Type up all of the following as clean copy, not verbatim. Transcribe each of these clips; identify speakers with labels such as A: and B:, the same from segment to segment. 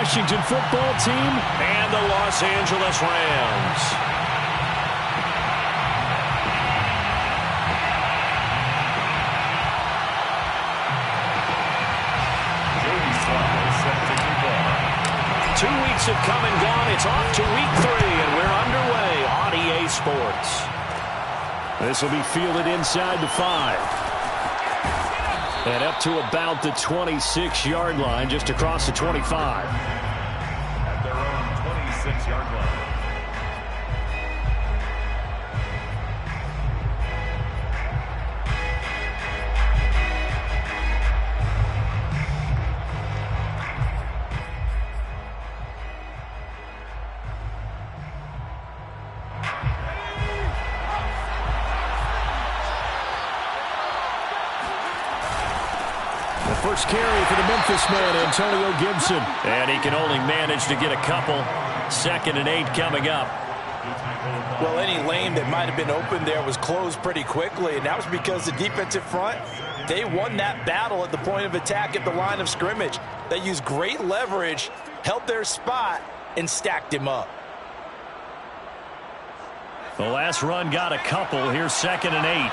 A: Washington football team and the Los Angeles Rams. Two weeks have come and gone. It's off to week 3, and we're underway on EA Sports. This will be fielded inside the 5. And up to about the 26-yard line, just across the 25.
B: At their own 26-yard line.
A: First carry for the Memphis man, Antonio Gibson. And he can only manage to get a couple. 2nd and 8 coming up.
C: Well, any lane that might have been open there was closed pretty quickly, and that was because the defensive front, they won that battle at the point of attack at the line of scrimmage. They used great leverage, held their spot, and stacked him up.
A: The last run got a couple. Here's 2nd and 8.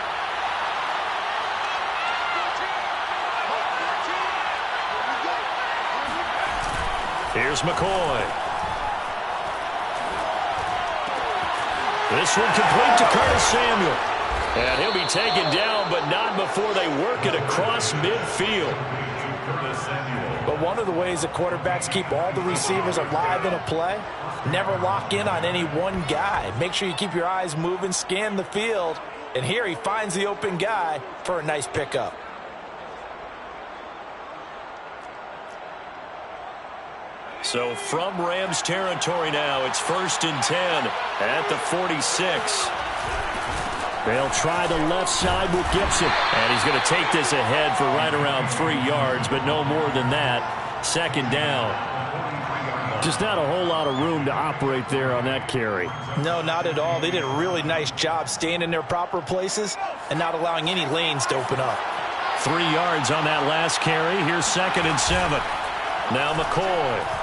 A: Here's McCoy. This one complete to Curtis Samuel. And he'll be taken down, but not before they work it across midfield.
C: But one of the ways that quarterbacks keep all the receivers alive in a play, never lock in on any one guy. Make sure you keep your eyes moving, scan the field. And here he finds the open guy for a nice pickup.
A: So from Rams territory now, it's 1st and 10 at the 46. They'll try the left side with Gibson. And he's going to take this ahead for right around 3 yards, but no more than that. 2nd down. Just not a whole lot of room to operate there on that carry.
C: No, not at all. They did a really nice job staying in their proper places and not allowing any lanes to open up.
A: 3 yards on that last carry. Here's 2nd and 7. Now McCoy.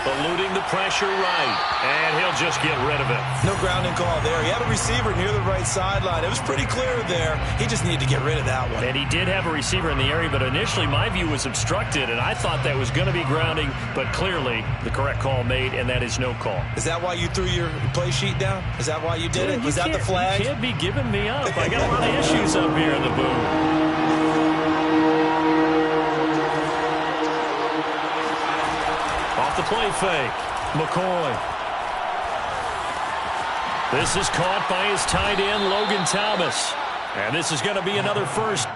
A: Eluding the pressure right, and he'll just get rid of it.
C: No grounding call there. He had a receiver near the right sideline. It was pretty clear there. He just needed to get rid of that one.
A: And he did have a receiver in the area, but initially my view was obstructed, and I thought that was going to be grounding, but clearly the correct call made, and that is no call.
C: Is that why you threw your play sheet down? Is that why you did it? Was that the flag?
A: You can't be giving me up. I got a lot of issues up here in the booth. The play fake. McCoy. This is caught by his tight end, Logan Thomas. And this is going to be another first.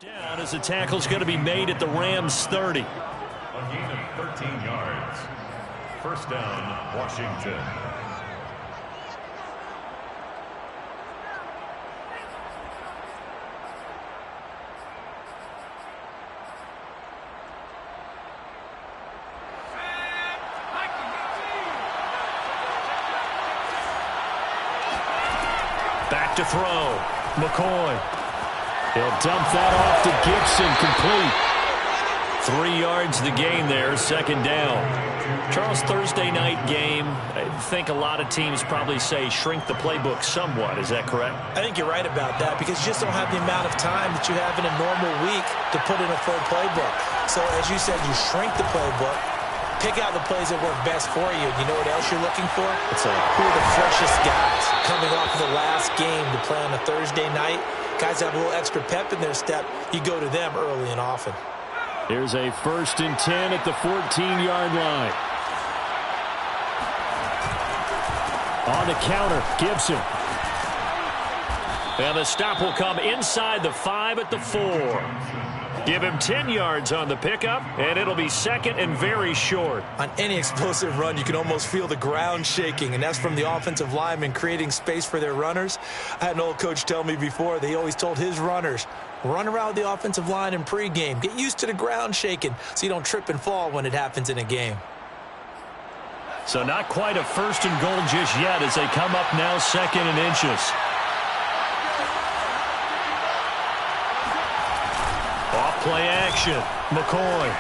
A: Down as the tackle's going to be made at the Rams 30.
B: A gain of 13 yards. First down, Washington.
A: Back to throw. McCoy. He'll dump that off to Gibson, complete. 3 yards the gain there, second down. Charles, Thursday night game, I think a lot of teams probably say shrink the playbook somewhat. Is that correct?
C: I think you're right about that because you just don't have the amount of time that you have in a normal week to put in a full playbook. So as you said, you shrink the playbook, pick out the plays that work best for you. You know what else you're looking for? Who are the freshest guys coming off of the last game to play on a Thursday night? Guys have a little extra pep in their step. You go to them early and often.
A: Here's a 1st and 10 at the 14-yard line. On the counter, Gibson. And the stop will come inside the 5 at the 4. Give him 10 yards on the pickup, and it'll be second and very short.
C: On any explosive run, you can almost feel the ground shaking, and that's from the offensive linemen creating space for their runners. I had an old coach tell me before, they always told his runners, run around the offensive line in pregame. Get used to the ground shaking so you don't trip and fall when it happens in a game.
A: So not quite a 1st and goal just yet as they come up now 2nd and inches. Off play action. McCoy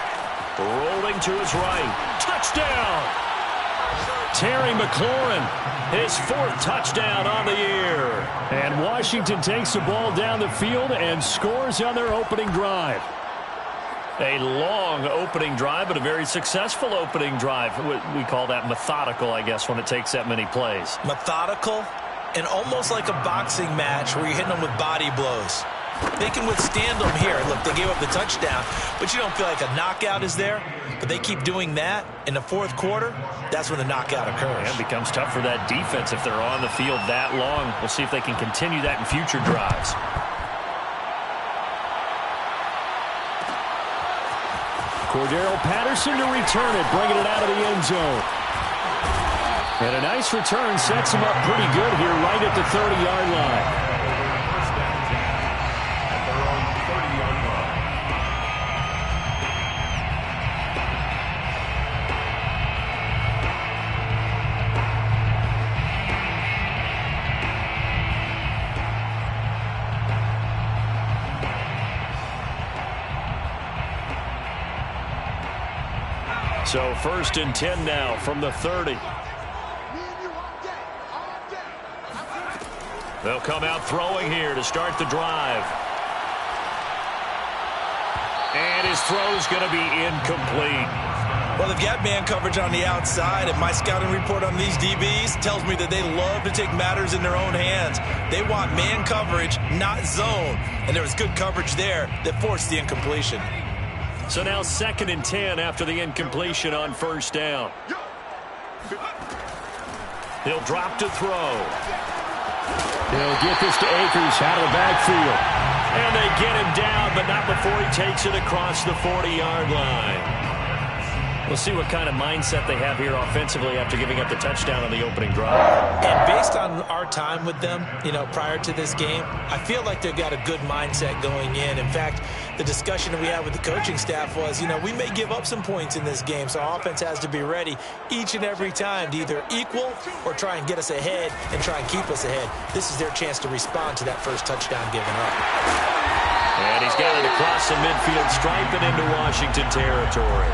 A: rolling to his right. Touchdown! Terry McLaurin, his 4th touchdown on the year. And Washington takes the ball down the field and scores on their opening drive. A long opening drive, but a very successful opening drive. We call that methodical, I guess, when it takes that many plays.
C: Methodical and almost like a boxing match where you're hitting them with body blows. They can withstand them here. Look, they gave up the touchdown, but you don't feel like a knockout is there. But they keep doing that in the 4th quarter. That's when the knockout occurs.
A: And it becomes tough for that defense if they're on the field that long. We'll see if they can continue that in future drives. Cordero Patterson to return it, bringing it out of the end zone. And a nice return sets him up pretty good here right at the 30-yard line. So 1st and 10 now from the 30. They'll come out throwing here to start the drive. And his throw's going to be incomplete.
C: Well, they've got man coverage on the outside, and my scouting report on these DBs tells me that they love to take matters in their own hands. They want man coverage, not zone. And there was good coverage there that forced the incompletion.
A: So now 2nd and 10 after the incompletion on 1st down. He'll drop to throw. He'll get this to Akers out of the backfield. And they get him down, but not before he takes it across the 40-yard line. We'll see what kind of mindset they have here offensively after giving up the touchdown on the opening drive.
C: And based on our time with them, prior to this game, I feel like they've got a good mindset going in. In fact, the discussion that we had with the coaching staff was, we may give up some points in this game, so our offense has to be ready each and every time to either equal or try and get us ahead and try and keep us ahead. This is their chance to respond to that first touchdown given up.
A: And he's got it across the midfield stripe and into Washington territory.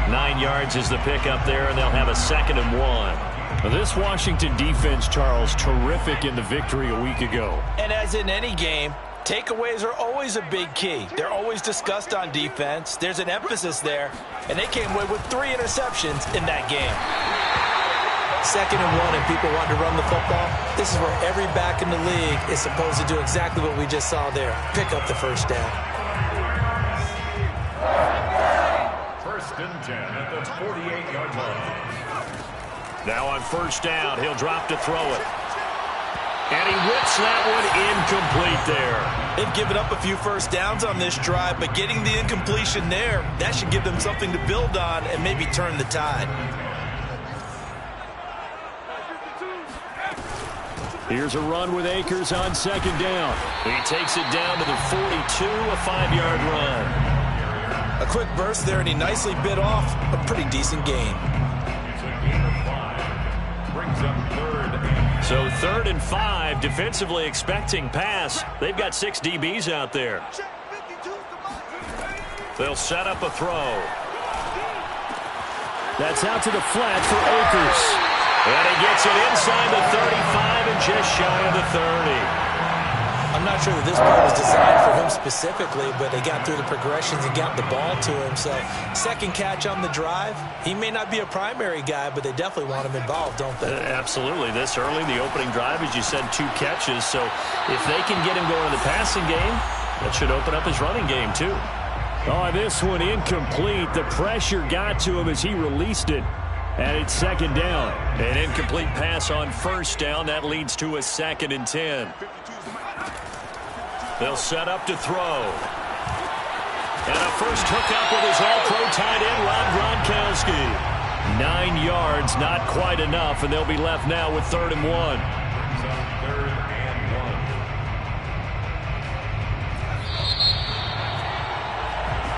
A: 9 yards is the pickup there, and they'll have a 2nd and 1. This Washington defense, Charles, terrific in the victory a week ago.
C: And as in any game, takeaways are always a big key. They're always discussed on defense. There's an emphasis there, and they came away with 3 interceptions in that game. 2nd and 1, and people want to run the football. This is where every back in the league is supposed to do exactly what we just saw there. Pick up the 1st down.
B: 1st and 10 at the 48-yard line.
A: Now on 1st down, he'll drop to throw it. And he whips that one incomplete there.
C: They've given up a few 1st downs on this drive, but getting the incompletion there, that should give them something to build on and maybe turn the tide.
A: Here's a run with Akers on 2nd down. He takes it down to the 42, a 5-yard run.
C: A quick burst there, and he nicely bit off a pretty decent gain.
B: Brings up 3rd.
A: So 3rd and 5, defensively expecting pass. They've got 6 DBs out there. They'll set up a throw. That's out to the flat for Akers. And he gets it inside the 35 and just shy of the 30.
C: I'm not sure that this play was designed for him specifically, but they got through the progressions and got the ball to him. So second catch on the drive. He may not be a primary guy, but they definitely want him involved, don't they?
A: Absolutely. This early, the opening drive, as you said, 2 catches. So if they can get him going in the passing game, that should open up his running game too. Oh, this one incomplete. The pressure got to him as he released it. And it's second down. An incomplete pass on first down. That leads to a 2nd and 10. They'll set up to throw. And a first hookup with his all-pro tight end, Rob Gronkowski. 9 yards, not quite enough, and they'll be left now with 3rd and 1.
B: Third and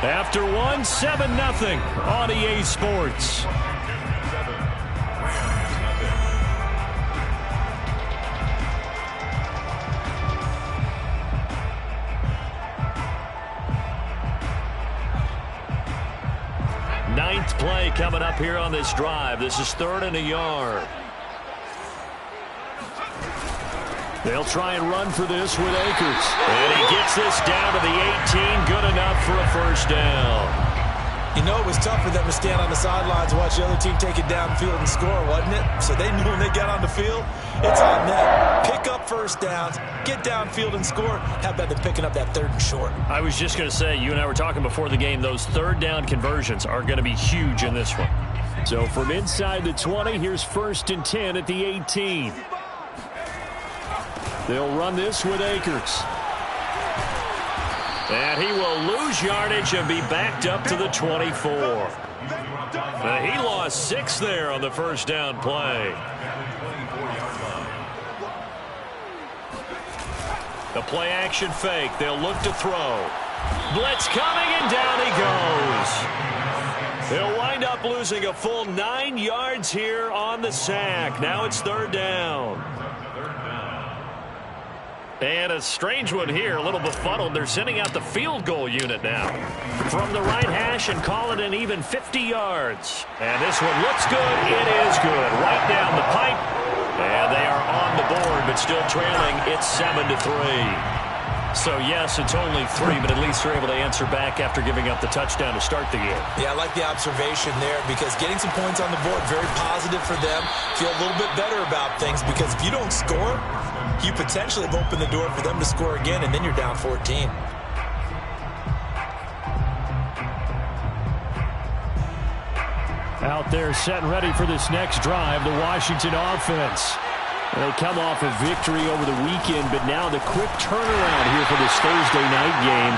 B: 1.
A: After 1, 7-0 on EA Sports. Ninth play coming up here on this drive. This is 3rd and a yard. They'll try and run for this with Akers. And he gets this down to the 18. Good enough for a first down.
C: You know, it was tough for them to stand on the sidelines and watch the other team take it downfield and score, wasn't it? So they knew when they got on the field, it's on them. Pick up first downs, get downfield and score. How about them picking up that 3rd and short?
A: I was just going to say, you and I were talking before the game, those 3rd down conversions are going to be huge in this one. So from inside the 20, here's 1st and 10 at the 18. They'll run this with Akers. And he will lose yardage and be backed up to the 24. He lost 6 there on the first down play. The play action fake. They'll look to throw. Blitz coming and down he goes. They'll wind up losing a full 9 yards here on the sack. Now it's 3rd down. And a strange one here, a little befuddled. They're sending out the field goal unit now. From the right hash and call it an even 50 yards. And this one looks good. It is good. Right down the pipe. And they are on the board, but still trailing. It's 7-3. So, yes, it's only 3, but at least they're able to answer back after giving up the touchdown to start the game.
C: Yeah, I like the observation there because getting some points on the board, very positive for them. Feel a little bit better about things because if you don't score, you potentially have opened the door for them to score again, and then you're down 14.
A: Out there set and ready for this next drive, the Washington offense. They come off a victory over the weekend, but now the quick turnaround here for this Thursday night game.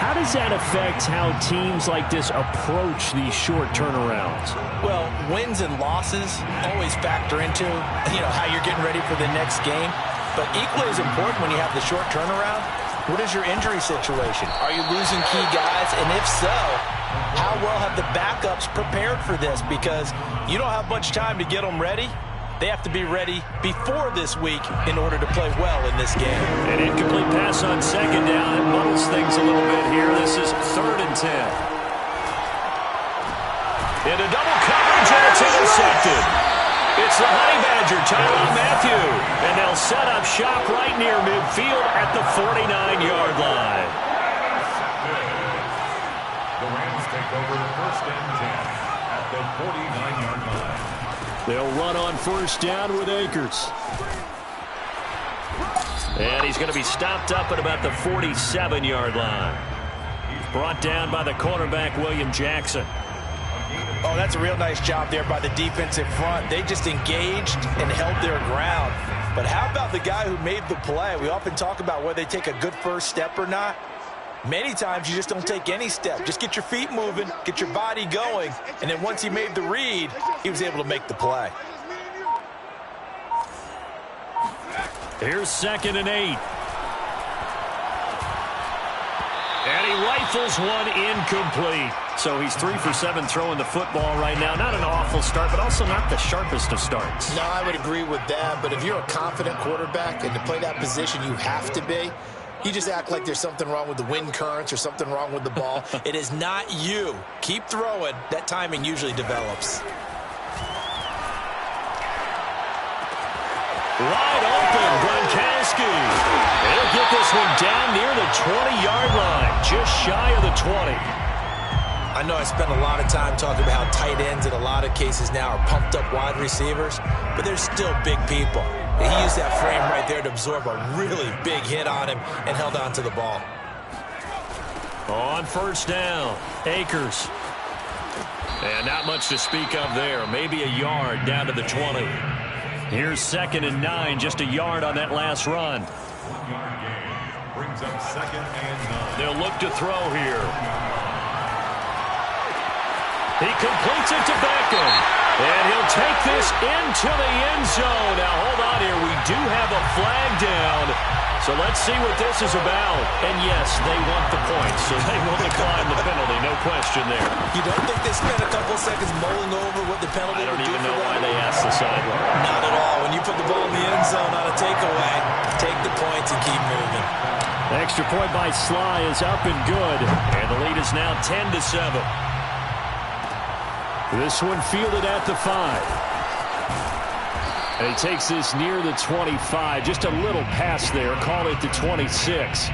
A: How does that affect how teams like this approach these short turnarounds?
C: Well, wins and losses always factor into, how you're getting ready for the next game. But equally as important when you have the short turnaround, what is your injury situation? Are you losing key guys? And if so, how well have the backups prepared for this? Because you don't have much time to get them ready. They have to be ready before this week in order to play well in this game.
A: An incomplete pass on second down. It muddles things a little bit here. This is 3rd and 10. Into double coverage, and it's intercepted. It's the Honey Badger, Tyrann Mathieu. And they'll set up shop right near midfield at the 49-yard line.
B: The Rams take over 1st and 10 at the 49-yard line.
A: They'll run on first down with Akers. And he's going to be stopped up at about the 47-yard line. Brought down by the cornerback, William Jackson.
C: Oh, that's a real nice job there by the defensive front. They just engaged and held their ground. But how about the guy who made the play? We often talk about whether they take a good first step or not. Many times you just don't take any step. Just get your feet moving, get your body going, and then once he made the read, he was able to make the play.
A: Here's 2nd and 8. And he rifles one incomplete. So he's 3 for 7 throwing the football right now. Not an awful start, but also not the sharpest of starts.
D: No, I would agree with that. But if you're a confident quarterback and to play that position, you have to be.
C: You just act like there's something wrong with the wind currents or something wrong with the ball. It is not you. Keep throwing. That timing usually develops.
A: Wide open, Gronkowski. He'll get this one down near the 20-yard line, just shy of the 20.
C: I know I spent a lot of time talking about how tight ends in a lot of cases now are pumped up wide receivers, but they're still big people. He used that frame right there to absorb a really big hit on him and held on to the ball.
A: On first down, Akers. And not much to speak of there. Maybe a yard down to the 20. Here's 2nd and 9, just a yard on that last run.
B: 1-yard gain brings up 2nd and 9.
A: They'll look to throw here. He completes it to Beckham. And he'll take this into the end zone. Now, hold on here. We do have a flag down. So let's see what this is about. And, yes, they want the points, so they will decline the penalty. No question there.
C: You don't think they spent a couple seconds mulling over what the penalty would do for them?
A: I don't even know why they asked the sideline.
C: Not at all. When you put the ball in the end zone on a takeaway, take the points and keep moving.
A: Extra point by Sly is up and good. And the lead is now 10-7. This one fielded at the 5. And he takes this near the 25. Just a little pass there. Call it the 26.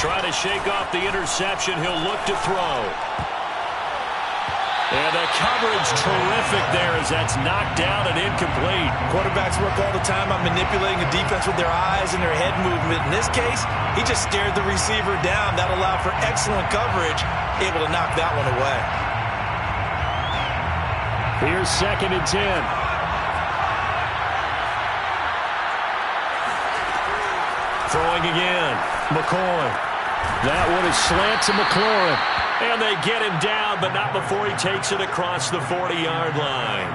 A: Trying to shake off the interception. He'll look to throw. And the coverage terrific there as that's knocked down and incomplete.
C: Quarterbacks work all the time on manipulating the defense with their eyes and their head movement. In this case, he just stared the receiver down. That allowed for excellent coverage, able to knock that one away.
A: Here's 2nd and 10. Throwing again. McCoy. That one is slant to McLaurin. And they get him down, but not before he takes it across the 40-yard line.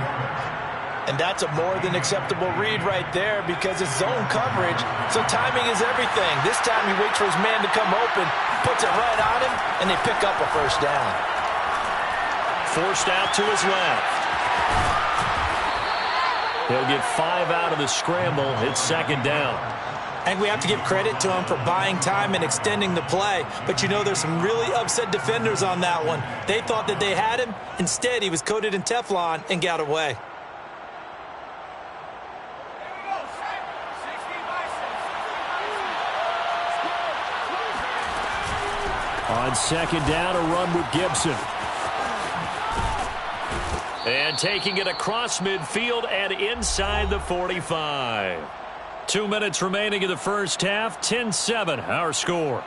C: And that's a more than acceptable read right there because it's zone coverage, so timing is everything. This time he waits for his man to come open, puts it right on him, and they pick up a first down.
A: Forced out to his left. He'll get 5 out of the scramble. It's 2nd down.
C: I think we have to give credit to him for buying time and extending the play. But, you know, there's some really upset defenders on that one. They thought that they had him. Instead, he was coated in Teflon and got away.
A: On 2nd down, a run with Gibson. And taking it across midfield and inside the 45. 2 minutes remaining in the first half. 10-7, our score.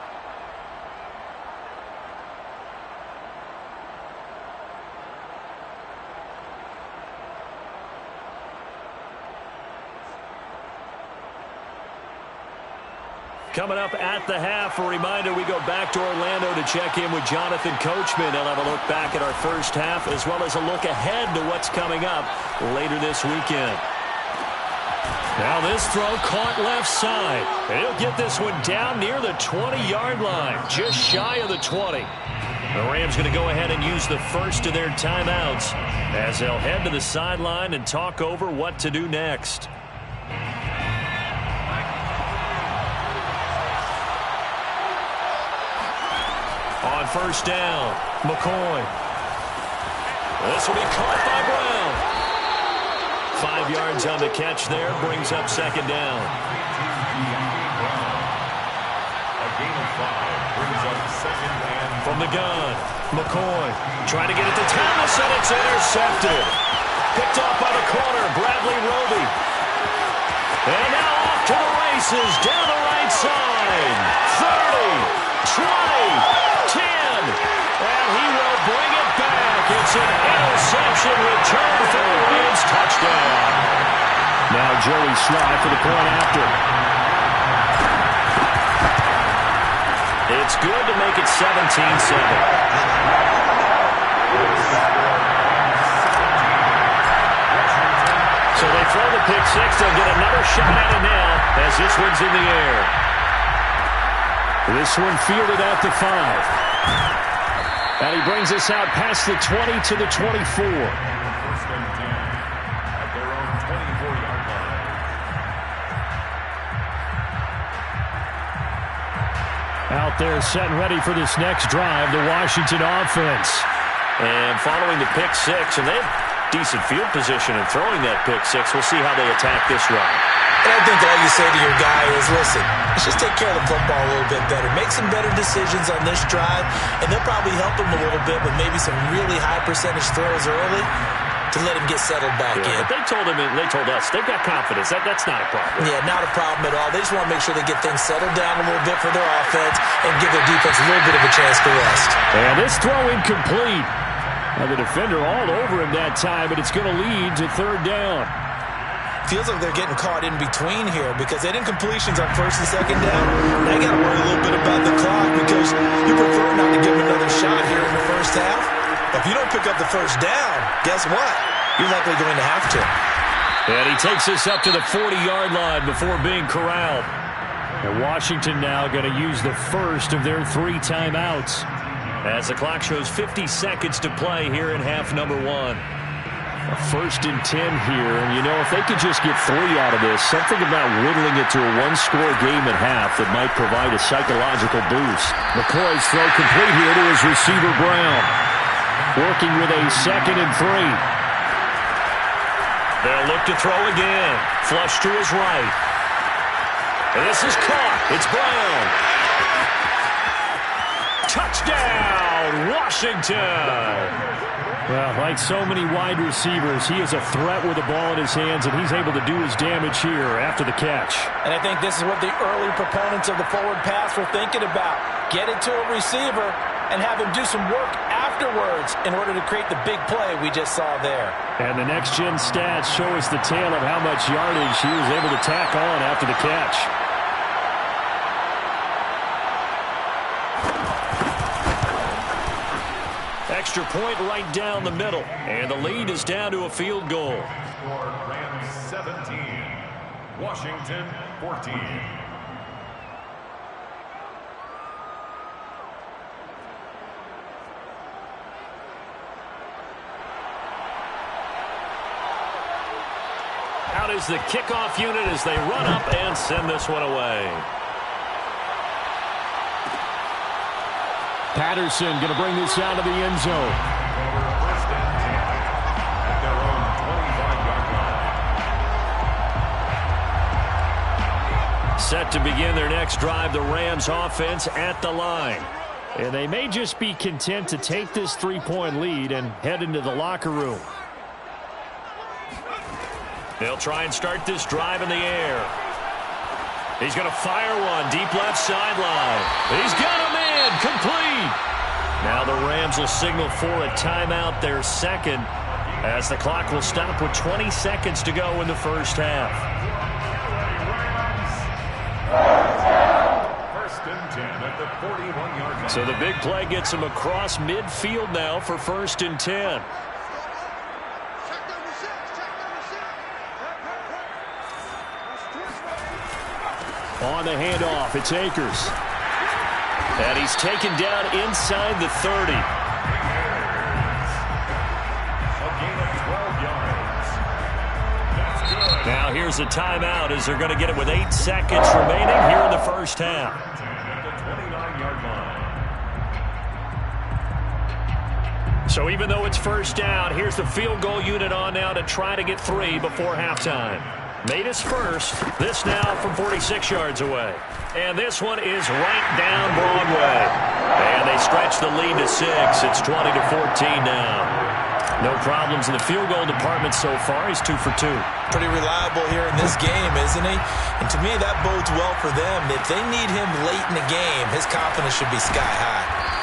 A: Coming up at the half, a reminder, we go back to Orlando to check in with Jonathan Coachman. He'll have a look back at our first half as well as a look ahead to what's coming up later this weekend. Now this throw caught left side. He'll get this one down near the 20-yard line, just shy of the 20. The Rams going to go ahead and use the first of their timeouts as they'll head to the sideline and talk over what to do next. On first down, McCoy. This will be caught by Brown. 5 yards on the catch there, brings up 2nd down.
B: A gain of 5 brings up 2nd and...
A: From the gun, McCoy trying to get it to Thomas, and it's intercepted. Picked off by the corner, Bradley Roby. And now off to the races, down the right side. 30, 20, 10, and he will bring it back. It's an interception return for the Rams. Touchdown. Now Joey Sly for the point after. It's good to make it 17-7. So they throw the pick six. They'll get another shot at it now as this one's in the air. This one fielded at the 5. And he brings us out past the 20 to the 24.
B: First and 10 at their own 24-yard line.
A: Out there set and ready for this next drive, the Washington offense. And following the pick six, and they have decent field position in throwing that pick six. We'll see how they attack this run.
C: And I think all you say to your guy is, listen, let's just take care of the football a little bit better. Make some better decisions on this drive, and they'll probably help him a little bit with maybe some really high percentage throws early to let him get settled back in.
A: But they told us, they've got confidence. That's not a problem.
C: Yeah, not a problem at all. They just want to make sure they get things settled down a little bit for their offense and give their defense a little bit of a chance to rest.
A: And this throw incomplete. Now the defender all over him that time, but it's going to lead to third down.
C: Feels like they're getting caught in between here because they didn't completions on first and second down. Now you got to worry a little bit about the clock because you prefer not to give them another shot here in the first half. But if you don't pick up the first down, guess what? You're likely going to have to.
A: And he takes us up to the 40-yard line before being corralled. And Washington now going to use the first of their 3 timeouts as the clock shows 50 seconds to play here in half number 1. A 1st and 10 here, and you know, if they could just get 3 out of this, something about whittling it to a 1-score game at half that might provide a psychological boost. McCoy's throw complete here to his receiver, Brown. Working with a 2nd and 3. They'll look to throw again. Flush to his right. And this is caught. It's Brown. Touchdown, Washington! Well, like so many wide receivers, he is a threat with the ball in his hands, and he's able to do his damage here after the catch.
C: And I think this is what the early proponents of the forward pass were thinking about. Get it to a receiver and have him do some work afterwards in order to create the big play we just saw there.
A: And the next-gen stats show us the tale of how much yardage he was able to tack on after the catch. Extra point right down the middle. And the lead is down to a field goal.
B: Rams 17, Washington 14.
A: Out is the kickoff unit as they run up and send this one away. Patterson going to bring this out of the end zone.
B: First and 10 at their own 25-yard line.
A: Set to begin their next drive, the Rams offense at the line. And they may just be content to take this 3-point lead and head into the locker room. They'll try and start this drive in the air. He's going to fire one deep left sideline. He's got him in, complete. Now the Rams will signal for a timeout, their 2nd, as the clock will stop with 20 seconds to go in the first half.
B: First and 10 at the 41-yard line.
A: So the big play gets him across midfield now for 1st and 10. On the handoff, it's Akers. And he's taken down inside the 30.
B: A gain of 12 yards. That's good.
A: Now here's a timeout as they're going to get it with 8 seconds remaining here in the first half.
B: At the 29-yard line.
A: So even though it's first down, here's the field goal unit on now to try to get 3 before halftime. Made his first. This now from 46 yards away. And this one is right down Broadway. And they stretch the lead to 6. It's 20-14 now. No problems in the field goal department so far. He's 2 for 2.
C: Pretty reliable here in this game, isn't he? And to me, that bodes well for them. If they need him late in the game, his confidence should be sky high.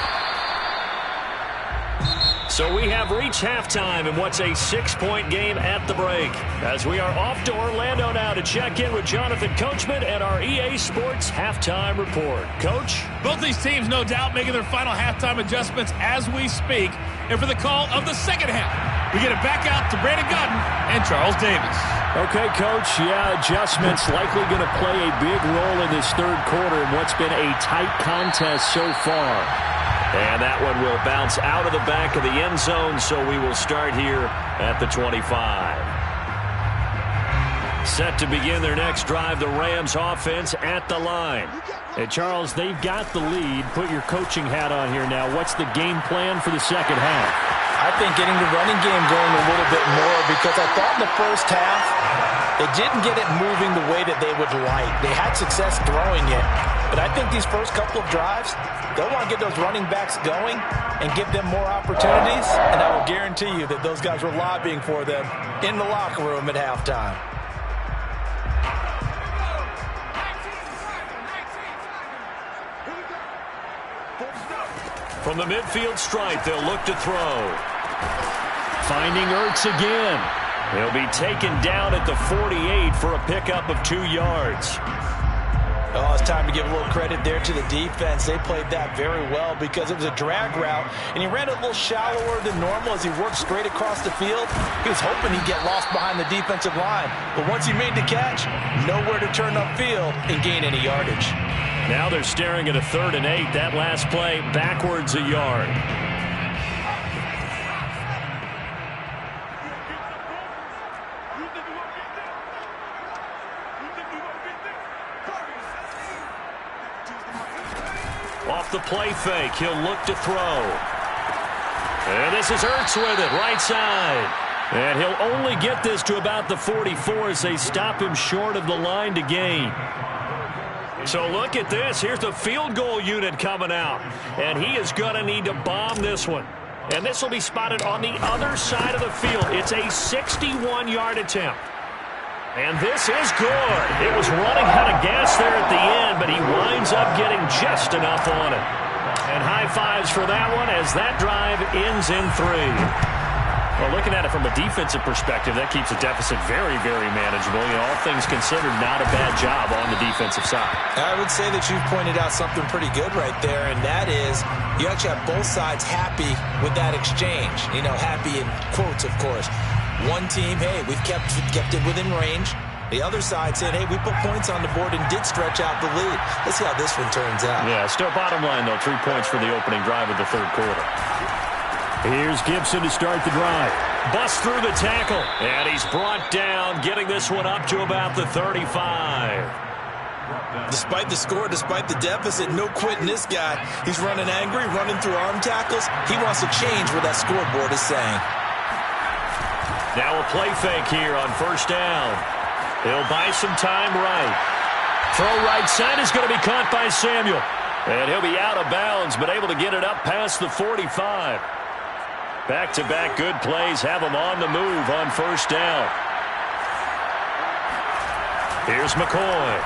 A: So we have reached halftime in what's a 6-point game at the break. As we are off to Orlando now to check in with Jonathan Coachman and our EA Sports Halftime Report. Coach?
D: Both these teams, no doubt, making their final halftime adjustments as we speak. And for the call of the second half, We get it back out to Brandon Gaudin and Charles Davis.
A: Okay, Coach. Yeah, adjustments likely going to play a big role in this third quarter in what's been a tight contest so far. And that one will bounce out of the back of the end zone, so we will start here at the 25. Set to begin their next drive, the Rams offense at the line. Hey, Charles, they've got the lead. Put your coaching hat on here now. What's the game plan for the second half?
C: I think getting the running game going a little bit more, because I thought in the first half they didn't get it moving the way that they would like. They had success throwing it, but I think these first couple of drives, they'll want to get those running backs going and give them more opportunities, and I will guarantee you that those guys were lobbying for them in the locker room at halftime.
A: From the midfield stripe, they'll look to throw. Finding Ertz again. He'll be taken down at the 48 for a pickup of 2 yards.
C: Oh, it's time to give a little credit there to the defense. They played that very well because it was a drag route, and he ran a little shallower than normal as he worked straight across the field. He was hoping he'd get lost behind the defensive line, but once he made the catch, nowhere to turn upfield and gain any yardage.
A: Now they're staring at a 3rd and 8. That last play, backwards a yard. Off the play fake, he'll look to throw. And this is Ertz with it, right side. And he'll only get this to about the 44 as they stop him short of the line to gain. So look at this. Here's the field goal unit coming out. And he is going to need to bomb this one. And this will be spotted on the other side of the field. It's a 61-yard attempt. And this is good. It was running out of gas there at the end, but he winds up getting just enough on it. And high fives for that one as that drive ends in 3. Well, looking at it from a defensive perspective, that keeps the deficit very, very manageable. You know, all things considered, not a bad job on the defensive side.
C: I would say that you've pointed out something pretty good right there, and that is you actually have both sides happy with that exchange. You know, happy in quotes, of course. One team, hey, we've kept it within range. The other side saying, hey, we put points on the board and did stretch out the lead. Let's see how this one turns out.
A: Yeah, still bottom line, though, 3 points for the opening drive of the third quarter. Here's Gibson to start the drive. Bust through the tackle, and he's brought down, getting this one up to about the 35.
C: Despite the score, despite the deficit, no quitting this guy. He's running angry, running through arm tackles. He wants to change what that scoreboard is saying.
A: Now a play fake here on first down. He'll buy some time right. Throw right side is going to be caught by Samuel. And he'll be out of bounds, but able to get it up past the 45. Back-to-back good plays have him on the move on first down. Here's McCoy.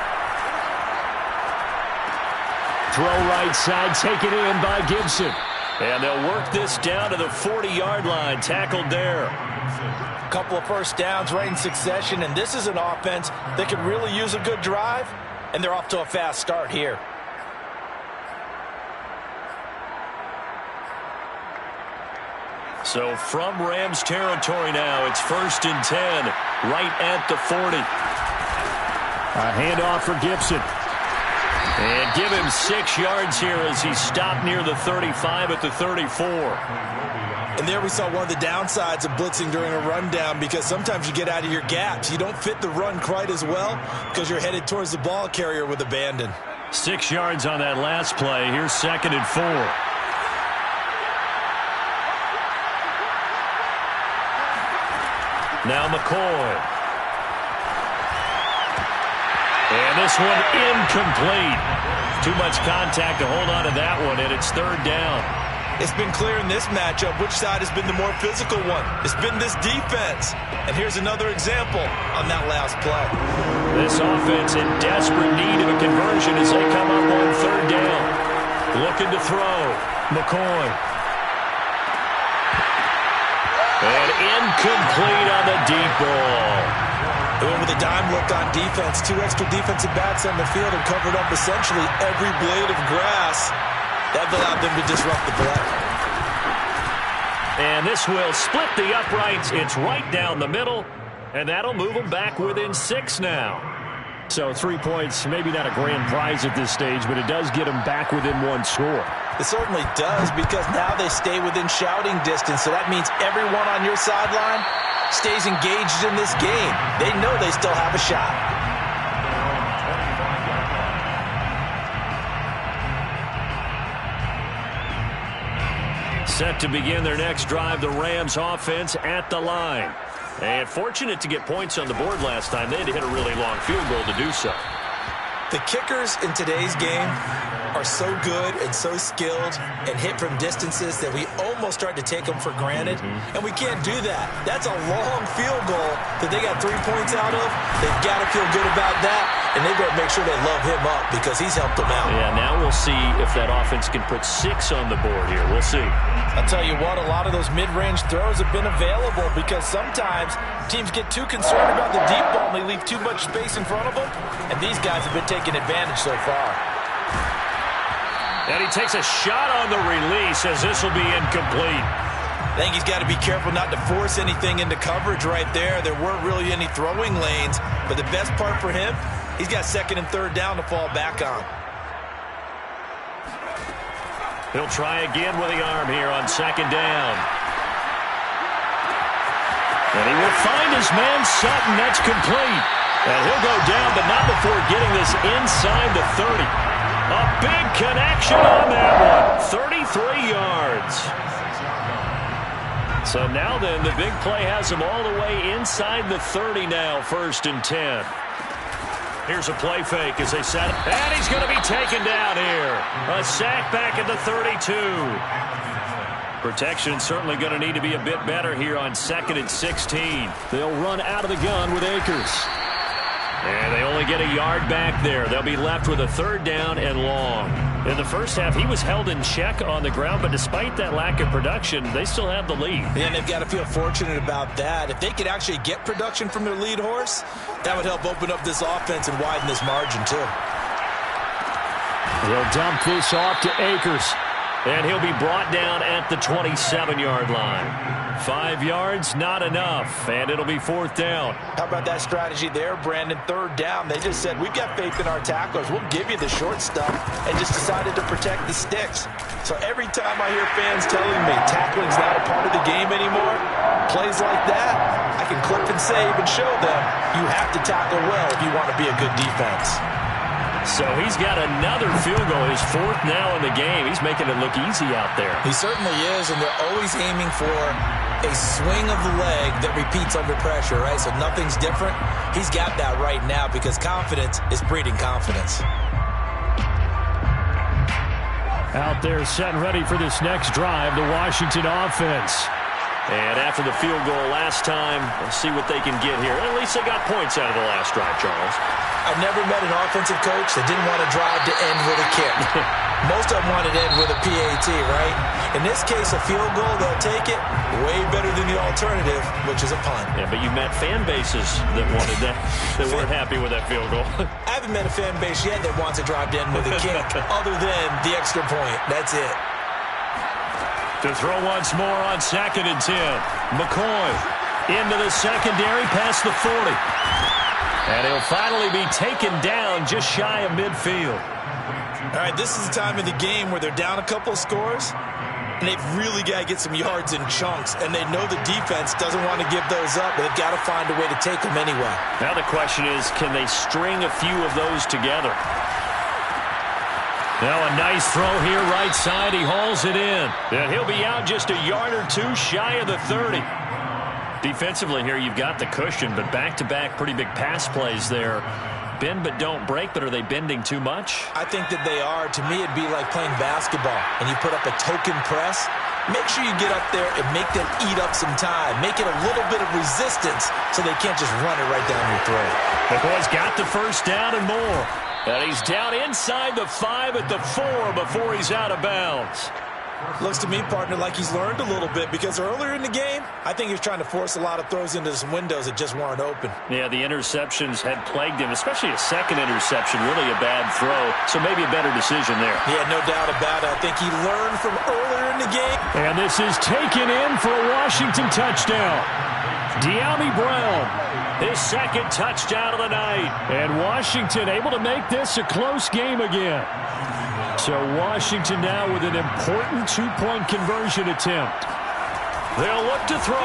A: Throw right side, taken in by Gibson. And they'll work this down to the 40-yard line, tackled there.
C: A couple of first downs right in succession, and this is an offense that could really use a good drive, and they're off to a fast start here.
A: So from Rams territory now, it's 1st and 10, right at the 40. A handoff for Gibson. And give him 6 yards here as he stopped near the 35 at the 34.
C: And there we saw one of the downsides of blitzing during a rundown, because sometimes you get out of your gaps. You don't fit the run quite as well because you're headed towards the ball carrier with abandon.
A: 6 yards on that last play. Here's 2nd and 4. Now McCoy. And this one incomplete. Too much contact to hold on to that one, and it's 3rd down.
C: It's been clear in this matchup which side has been the more physical one. It's been this defense. And here's another example on that last play.
A: This offense in desperate need of a conversion as they come up on 3rd down. Looking to throw. McCoy. And incomplete on the deep ball.
C: They went with a dime look on defense. 2 extra defensive backs on the field and covered up essentially every blade of grass. That allowed them to disrupt the play.
A: And this will split the uprights. It's right down the middle, and that'll move them back within 6 now. So 3 points, maybe not a grand prize at this stage, but it does get them back within 1 score.
C: It certainly does, because now they stay within shouting distance, so that means everyone on your sideline stays engaged in this game. They know they still have a shot.
A: Set to begin their next drive, the Rams offense at the line. And fortunate to get points on the board last time. They had to hit a really long field goal to do so.
C: The kickers in today's game are so good and so skilled and hit from distances that we almost start to take them for granted. And we can't do that. That's a long field goal that they got 3 points out of. They've got to feel good about that, and they've got to make sure they love him up because he's helped them out.
A: Yeah, now we'll see if that offense can put 6 on the board here. We'll see.
C: I'll tell you what, a lot of those mid-range throws have been available because sometimes teams get too concerned about the deep ball and they leave too much space in front of them, and these guys have been taking advantage so far.
A: And he takes a shot on the release as this will be incomplete.
C: I think he's got to be careful not to force anything into coverage right there. There weren't really any throwing lanes, but the best part for him, he's got 2nd and 3rd down to fall back on.
A: He'll try again with the arm here on 2nd down. And he will find his man Sutton. That's complete. And he'll go down, but not before getting this inside the 30. A big connection on that one. 33 yards. So now then, the big play has him all the way inside the 30 now, 1st and 10. Here's a play fake as they set it. And he's going to be taken down here. A sack back at the 32. Protection certainly going to need to be a bit better here on 2nd and 16. They'll run out of the gun with Akers. And they only get a yard back there. They'll be left with a 3rd down and long. In the first half, he was held in check on the ground, but despite that lack of production, they still have the lead.
C: And they've got to feel fortunate about that. If they could actually get production from their lead horse, that would help open up this offense and widen this margin too.
A: They'll dump this off to Akers. And he'll be brought down at the 27-yard line. 5 yards, not enough, and it'll be 4th down.
C: How about that strategy there, Brandon? 3rd down. They just said, we've got faith in our tacklers. We'll give you the short stuff, and just decided to protect the sticks. So every time I hear fans telling me tackling's not a part of the game anymore, plays like that, I can clip and save and show them you have to tackle well if you want to be a good defense.
A: So he's got another field goal, his 4th now in the game. He's making it look easy out there.
C: He certainly is, and they're always aiming for a swing of the leg that repeats under pressure, right? So nothing's different. He's got that right now because confidence is breeding confidence.
A: Out there set and ready for this next drive, the Washington offense. And after the field goal last time, we'll see what they can get here. At least they got points out of the last drive, Charles.
C: I've never met an offensive coach that didn't want to drive to end with a kick. Most of them want to end with a PAT, right? In this case, a field goal, they'll take it. Way better than the alternative, which is a punt.
A: Yeah, but you've met fan bases that wanted that, that weren't happy with that field goal.
C: I haven't met a fan base yet that wants to drive to end with a kick other than the extra point. That's it.
A: To throw once more on 2nd and 10. McCoy into the secondary past the 40. And he'll finally be taken down just shy of midfield.
C: All right, this is the time of the game where they're down a couple of scores, and they've really got to get some yards in chunks, and they know the defense doesn't want to give those up, but they've got to find a way to take them anyway.
A: Now the question is, can they string a few of those together? Now a nice throw here right side. He hauls it in. And he'll be out just a yard or two shy of the 30. Defensively here, you've got the cushion, but back-to-back pretty big pass plays there. Bend but don't break, but are they bending too much?
C: I think that they are. To me, it'd be like playing basketball, and you put up a token press. Make sure you get up there and make them eat up some time. Make it a little bit of resistance so they can't just run it right down your throat.
A: McCoy's got the 1st down and more. And he's down inside the 5 at the 4 before he's out of bounds.
C: Looks to me, partner, like he's learned a little bit, because earlier in the game, I think he was trying to force a lot of throws into some windows that just weren't open.
A: Yeah, the interceptions had plagued him, especially a second interception, really a bad throw, so maybe a better decision there.
C: Yeah, no doubt about it. I think he learned from earlier in the game.
A: And this is taken in for a Washington touchdown. De'Ami Brown, his second touchdown of the night. And Washington able to make this a close game again. So Washington now with an important two-point conversion attempt. They'll look to throw.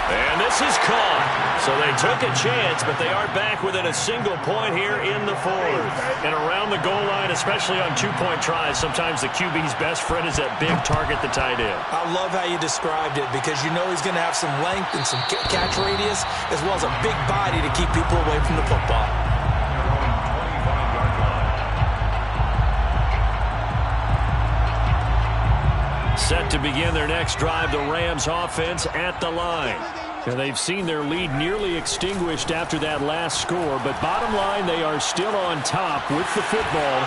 A: And this is caught. So they took a chance, but they are back within a single point here in the fourth. And around the goal line, especially on two-point tries, sometimes the QB's best friend is that big target, the tight end.
C: I love how you described it, because you know he's going to have some length and some catch radius, as well as a big body to keep people away from the football.
A: Set to begin their next drive, the Rams offense at the line. And they've seen their lead nearly extinguished after that last score, but bottom line, they are still on top with the football,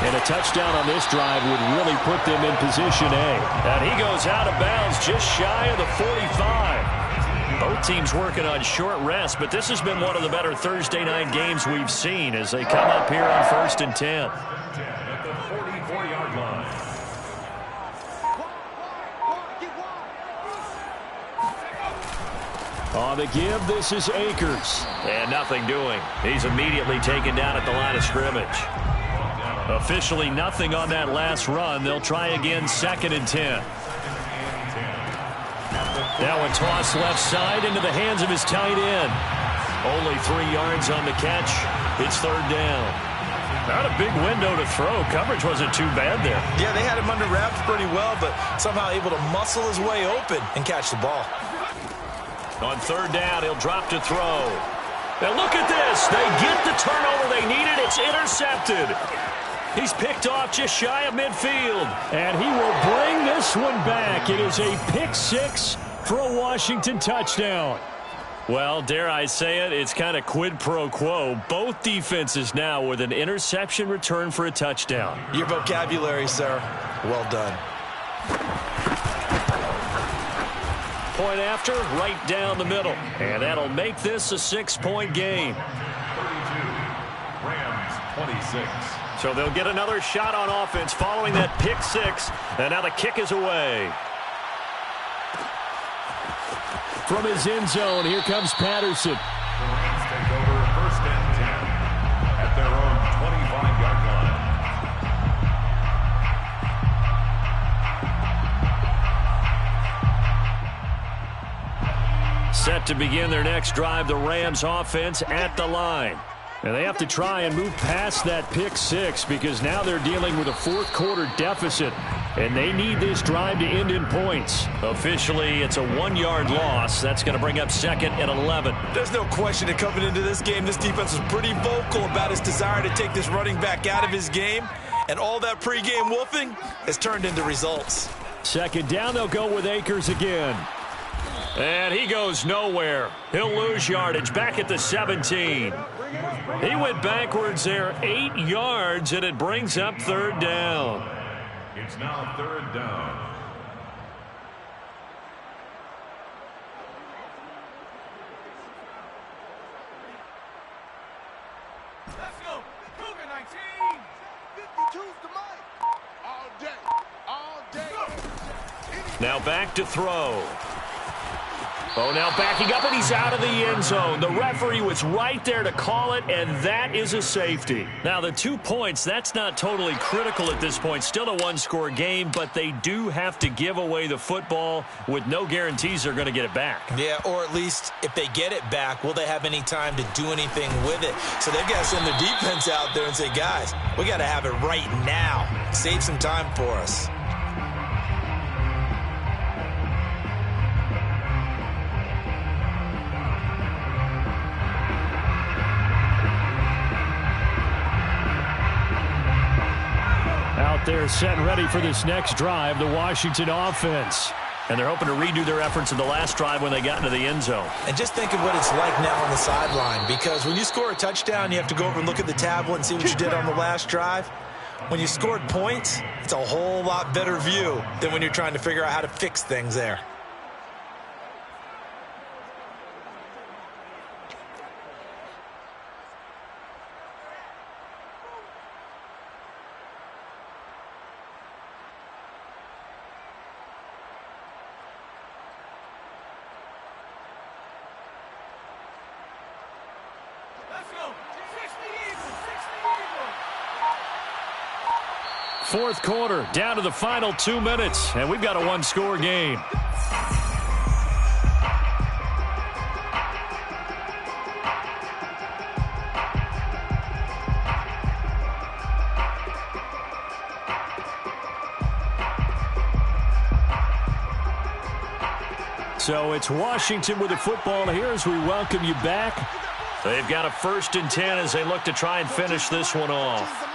A: and a touchdown on this drive would really put them in position A. And he goes out of bounds just shy of the 45. Both teams working on short rest, but this has been one of the better Thursday night games we've seen as they come up here on 1st and 10.
B: At the 44-yard line.
A: On the give, this is Akers. And nothing doing. He's immediately taken down at the line of scrimmage. Officially nothing on that last run. They'll try again 2nd and 10. Now a toss left side into the hands of his tight end. Only 3 yards on the catch. It's 3rd down. Not a big window to throw. Coverage wasn't too bad there.
C: Yeah, they had him under wraps pretty well, but somehow able to muscle his way open and catch the ball.
A: On 3rd down, he'll drop to throw. Now look at this. They get the turnover they needed. It's intercepted. He's picked off just shy of midfield. And he will bring this one back. It is a pick 6 for a Washington touchdown. Well, dare I say it, it's kind of quid pro quo. Both defenses now with an interception return for a touchdown.
C: Your vocabulary, sir. Well done.
A: Point after, right down the middle. And that'll make this a 6-point game.
B: 32, Rams 26.
A: So they'll get another shot on offense following that pick 6. And now the kick is away. From his end zone, here comes Patterson.
B: The Rams take over 1st and 10 at their own 25-yard line.
A: Set to begin their next drive, the Rams offense at the line. And they have to try and move past that pick 6 because now they're dealing with a 4th quarter deficit. And they need this drive to end in points. Officially, it's a 1-yard loss. That's going to bring up 2nd and 11.
C: There's no question that coming into this game, this defense was pretty vocal about his desire to take this running back out of his game. And all that pregame wolfing has turned into results.
A: 2nd down, they'll go with Akers again. And he goes nowhere. He'll lose yardage back at the 17. He went backwards there 8 yards, and it brings up 3rd down.
B: It's now 3rd down.
E: Let's go. Cougar 19. 52's the mic. All day. All day.
A: Now back to throw. Oh, now backing up, and he's out of the end zone. The referee was right there to call it, and that is a safety. Now, the 2 points, that's not totally critical at this point. Still a one-score game, but they do have to give away the football with no guarantees they're going to get it back.
C: Yeah, or at least if they get it back, will they have any time to do anything with it? So they've got to send their defense out there and say, guys, we got to have it right now. Save some time for us.
A: Out there set and ready for this next drive, the Washington offense. And they're hoping to redo their efforts in the last drive when they got into the end zone.
C: And just think of what it's like now on the sideline, because when you score a touchdown, you have to go over and look at the tablet and see what you did on the last drive. When you scored points, it's a whole lot better view than when you're trying to figure out how to fix things there.
A: Fourth quarter, down to the final 2 minutes, and we've got a one-score game. So it's Washington with the football here as we welcome you back. They've got a 1st and 10 as they look to try and finish this one off.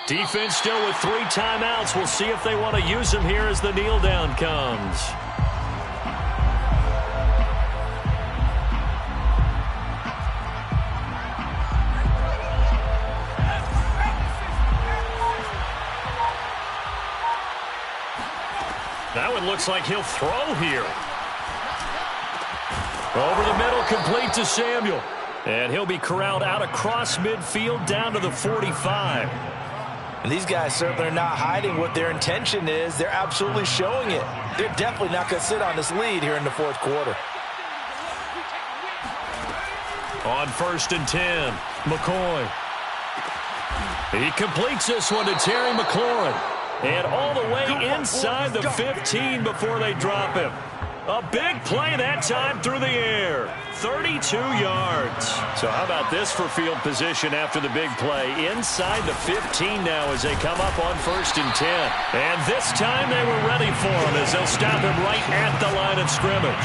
A: Defense still with 3 timeouts. We'll see if they want to use them here as the kneel down comes. That one looks like he'll throw here. Over the middle, complete to Samuel. And he'll be corralled out across midfield down to the 45.
C: And these guys certainly are not hiding what their intention is. They're absolutely showing it. They're definitely not going to sit on this lead here in the fourth quarter.
A: On 1st and 10, McCoy. He completes this one to Terry McLaurin. And all the way inside the 15 before they drop him. A big play that time through the air. 32 yards. So how about this for field position after the big play? Inside the 15 now as they come up on 1st and 10. And this time they were ready for him as they'll stop him right at the line of scrimmage.